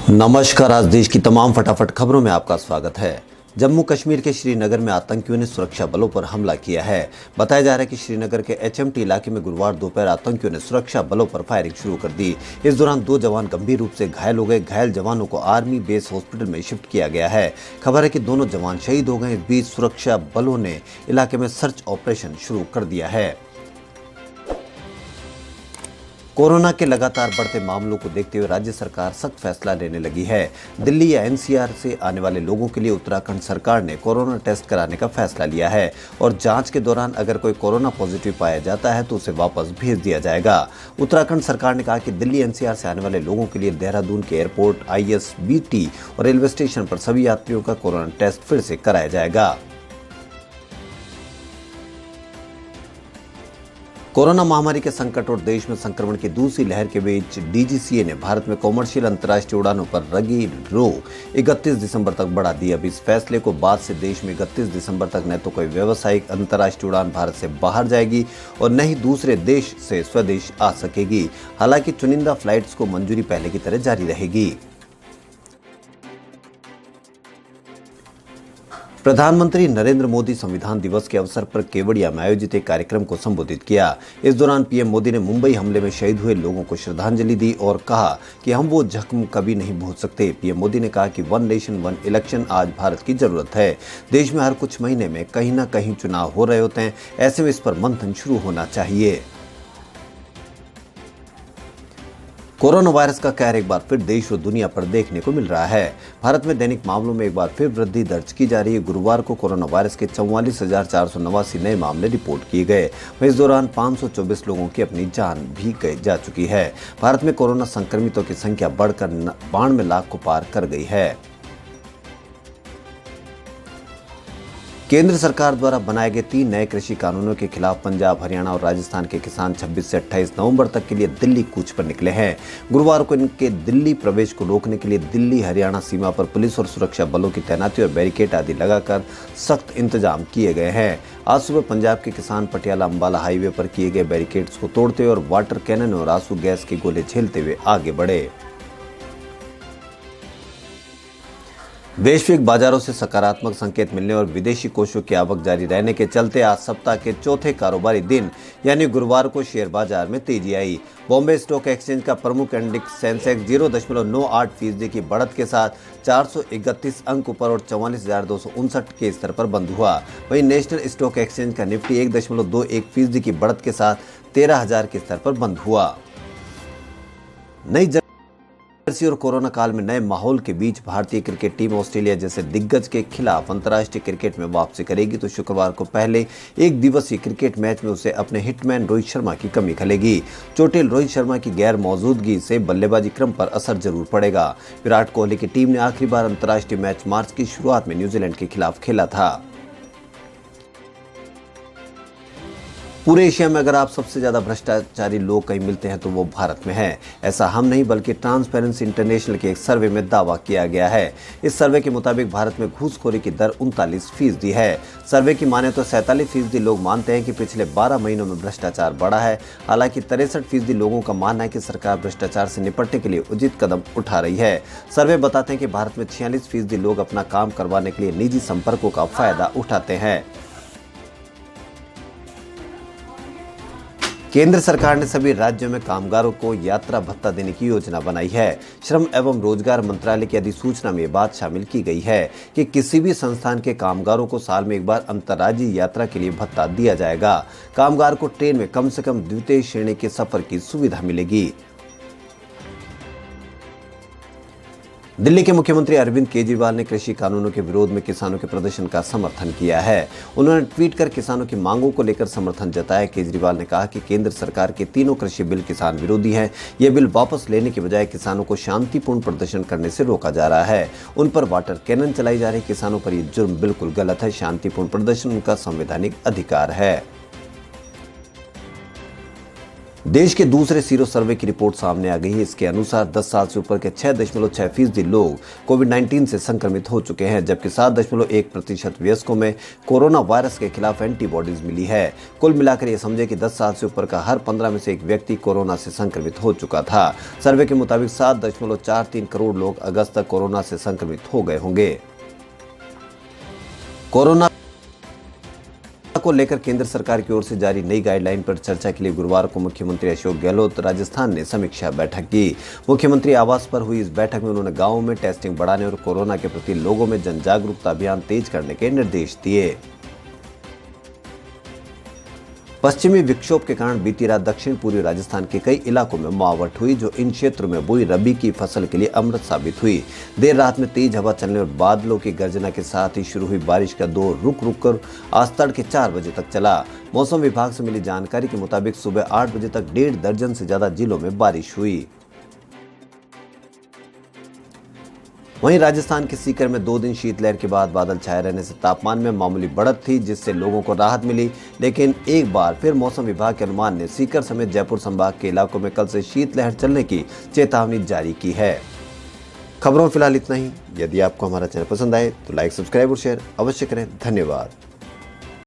नमस्कार। आज देश की तमाम फटाफट खबरों में आपका स्वागत है। जम्मू कश्मीर के श्रीनगर में आतंकियों ने सुरक्षा बलों पर हमला किया है। बताया जा रहा है कि श्रीनगर के एचएमटी इलाके में गुरुवार दोपहर आतंकियों ने सुरक्षा बलों पर फायरिंग शुरू कर दी। इस दौरान 2 जवान गंभीर रूप से घायल हो गए। घायल जवानों को आर्मी बेस हॉस्पिटल में शिफ्ट किया गया है। खबर है कि दोनों जवान शहीद हो गए। इस बीच सुरक्षा बलों ने इलाके में सर्च ऑपरेशन शुरू कर दिया है। कोरोना के लगातार बढ़ते मामलों को देखते हुए राज्य सरकार सख्त फैसला लेने लगी है। दिल्ली या एनसीआर से आने वाले लोगों के लिए उत्तराखंड सरकार ने कोरोना टेस्ट कराने का फैसला लिया है और जांच के दौरान अगर कोई कोरोना पॉजिटिव पाया जाता है तो उसे वापस भेज दिया जाएगा। उत्तराखंड सरकार ने कहा कि दिल्ली एनसीआर से आने वाले लोगों के लिए देहरादून के एयरपोर्ट, आईएसबीटी और रेलवे स्टेशन पर सभी यात्रियों का कोरोना टेस्ट फिर से कराया जाएगा। कोरोना महामारी के संकट और देश में संक्रमण की दूसरी लहर के बीच डीजीसीए ने भारत में कॉमर्शियल अंतर्राष्ट्रीय उड़ानों पर लगी रोक 31 दिसंबर तक बढ़ा दी। अब इस फैसले को बाद से देश में 31 दिसंबर तक न तो कोई व्यावसायिक अंतर्राष्ट्रीय उड़ान भारत से बाहर जाएगी और न ही दूसरे देश से स्वदेश आ सकेगी। हालांकि चुनिंदा फ्लाइट्स को मंजूरी पहले की तरह जारी रहेगी। प्रधानमंत्री नरेंद्र मोदी संविधान दिवस के अवसर पर केवड़िया में आयोजित एक कार्यक्रम को संबोधित किया। इस दौरान पीएम मोदी ने मुंबई हमले में शहीद हुए लोगों को श्रद्धांजलि दी और कहा कि हम वो जख्म कभी नहीं भूल सकते। पीएम मोदी ने कहा कि 1 नेशन 1 इलेक्शन आज भारत की जरूरत है। देश में हर कुछ महीने में कहीं ना कहीं चुनाव हो रहे होते हैं, ऐसे में इस पर मंथन शुरू होना चाहिए। कोरोना वायरस का कहर एक बार फिर देश और दुनिया पर देखने को मिल रहा है। भारत में दैनिक मामलों में एक बार फिर वृद्धि दर्ज की जा रही है। गुरुवार को कोरोना वायरस के 44,489 नए मामले रिपोर्ट किए गए। वहीं इस दौरान 524 लोगों की अपनी जान भी जा चुकी है। भारत में कोरोना संक्रमितों की संख्या बढ़कर 92 लाख को पार कर गई है। केंद्र सरकार द्वारा बनाए गए 3 नए कृषि कानूनों के खिलाफ पंजाब, हरियाणा और राजस्थान के किसान 26 से 28 नवंबर तक के लिए दिल्ली कूच पर निकले हैं। गुरुवार को इनके दिल्ली प्रवेश को रोकने के लिए दिल्ली हरियाणा सीमा पर पुलिस और सुरक्षा बलों की तैनाती और बैरिकेड आदि लगाकर सख्त इंतजाम किए गए हैं। आज सुबह पंजाब के किसान पटियाला अंबाला हाईवे पर किए गए बैरिकेड्स को तोड़ते हुए और वाटर कैनन और आंसू गैस के गोले झेलते हुए आगे बढ़े। वैश्विक बाजारों से सकारात्मक संकेत मिलने और विदेशी कोषों की आवक जारी रहने के चलते आज सप्ताह के चौथे कारोबारी दिन यानी गुरुवार को शेयर बाजार में तेजी आई। बॉम्बे स्टॉक एक्सचेंज का प्रमुख इंडेक्स सेंसेक्स 0.98% की बढ़त के साथ 431 अंक ऊपर और 44,259 के स्तर पर बंद हुआ। वहीं नेशनल स्टॉक एक्सचेंज का निफ्टी 1.21% की बढ़त के साथ 13,000 के स्तर पर बंद हुआ। नई जर्सी और कोरोना काल में नए माहौल के बीच भारतीय क्रिकेट टीम ऑस्ट्रेलिया जैसे दिग्गज के खिलाफ अंतर्राष्ट्रीय क्रिकेट में वापसी करेगी तो शुक्रवार को पहले एक दिवसीय क्रिकेट मैच में उसे अपने हिटमैन रोहित शर्मा की कमी खलेगी। चोटिल रोहित शर्मा की गैर मौजूदगी से बल्लेबाजी क्रम पर असर जरूर पड़ेगा। विराट कोहली की टीम ने आखिरी बार अंतर्राष्ट्रीय मैच मार्च की शुरुआत में न्यूजीलैंड के खिलाफ खेला था। पूरे एशिया में अगर आप सबसे ज्यादा भ्रष्टाचारी लोग कहीं मिलते हैं तो वो भारत में है। ऐसा हम नहीं बल्कि ट्रांसपेरेंसी इंटरनेशनल के एक सर्वे में दावा किया गया है। इस सर्वे के मुताबिक भारत में घूसखोरी की दर 39% है। सर्वे की माने तो 47% लोग मानते हैं कि पिछले 12 महीनों में भ्रष्टाचार बढ़ा है। हालांकि 63% लोगों का मानना है कि सरकार भ्रष्टाचार से निपटने के लिए उचित कदम उठा रही है। सर्वे बताते हैं कि भारत में 46% लोग अपना काम करवाने के लिए निजी संपर्कों का फायदा उठाते हैं। केंद्र सरकार ने सभी राज्यों में कामगारों को यात्रा भत्ता देने की योजना बनाई है। श्रम एवं रोजगार मंत्रालय की अधिसूचना में बात शामिल की गई है कि किसी भी संस्थान के कामगारों को साल में एक बार अंतर्राज्यीय यात्रा के लिए भत्ता दिया जाएगा। कामगार को ट्रेन में कम से कम द्वितीय श्रेणी के सफर की सुविधा मिलेगी। दिल्ली के मुख्यमंत्री अरविंद केजरीवाल ने कृषि कानूनों के विरोध में किसानों के प्रदर्शन का समर्थन किया है। उन्होंने ट्वीट कर किसानों की मांगों को लेकर समर्थन जताया। केजरीवाल ने कहा कि केंद्र सरकार के तीनों कृषि बिल किसान विरोधी हैं। ये बिल वापस लेने के बजाय किसानों को शांतिपूर्ण प्रदर्शन करने से रोका जा रहा है। उन पर वाटर कैनन चलाई जा रही किसानों पर यह जुर्म बिल्कुल गलत है। शांतिपूर्ण प्रदर्शन उनका संवैधानिक अधिकार है। देश के दूसरे सीरो सर्वे की रिपोर्ट सामने आ गई है। इसके अनुसार 10 साल से ऊपर के 6.6% लोग कोविड-19 से संक्रमित हो चुके हैं, जबकि 7.1% वयस्कों में कोरोना वायरस के खिलाफ एंटीबॉडीज मिली है। कुल मिलाकर ये समझे कि 10 साल से ऊपर का हर 15 में से एक व्यक्ति कोरोना से संक्रमित हो चुका था। सर्वे के मुताबिक 7.43 करोड़ लोग अगस्त तक कोरोना से संक्रमित हो गए होंगे। कोरोना को लेकर केंद्र सरकार की ओर से जारी नई गाइडलाइन पर चर्चा के लिए गुरुवार को मुख्यमंत्री अशोक गहलोत राजस्थान ने समीक्षा बैठक की। मुख्यमंत्री आवास पर हुई इस बैठक में उन्होंने गांवों में टेस्टिंग बढ़ाने और कोरोना के प्रति लोगों में जन जागरूकता अभियान तेज करने के निर्देश दिए। पश्चिमी विक्षोभ के कारण बीती रात दक्षिण पूर्वी राजस्थान के कई इलाकों में मावठ हुई, जो इन क्षेत्रों में बोई रबी की फसल के लिए अमृत साबित हुई। देर रात में तेज हवा चलने और बादलों की गर्जना के साथ ही शुरू हुई बारिश का दौर रुक रुक कर आज तड़के 4 बजे तक चला। मौसम विभाग से मिली जानकारी के मुताबिक सुबह 8 बजे तक 1.5 दर्जन से ज्यादा जिलों में बारिश हुई। वहीं राजस्थान के सीकर में 2 दिन शीतलहर के बाद बादल छाए रहने से तापमान में मामूली बढ़त थी, जिससे लोगों को राहत मिली। लेकिन एक बार फिर मौसम विभाग के अनुमान ने सीकर समेत जयपुर संभाग के इलाकों में कल से शीतलहर चलने की चेतावनी जारी की है। खबरों में फिलहाल इतना ही। यदि आपको हमारा चैनल पसंद आए तो लाइक, सब्सक्राइब और शेयर अवश्य करें। धन्यवाद।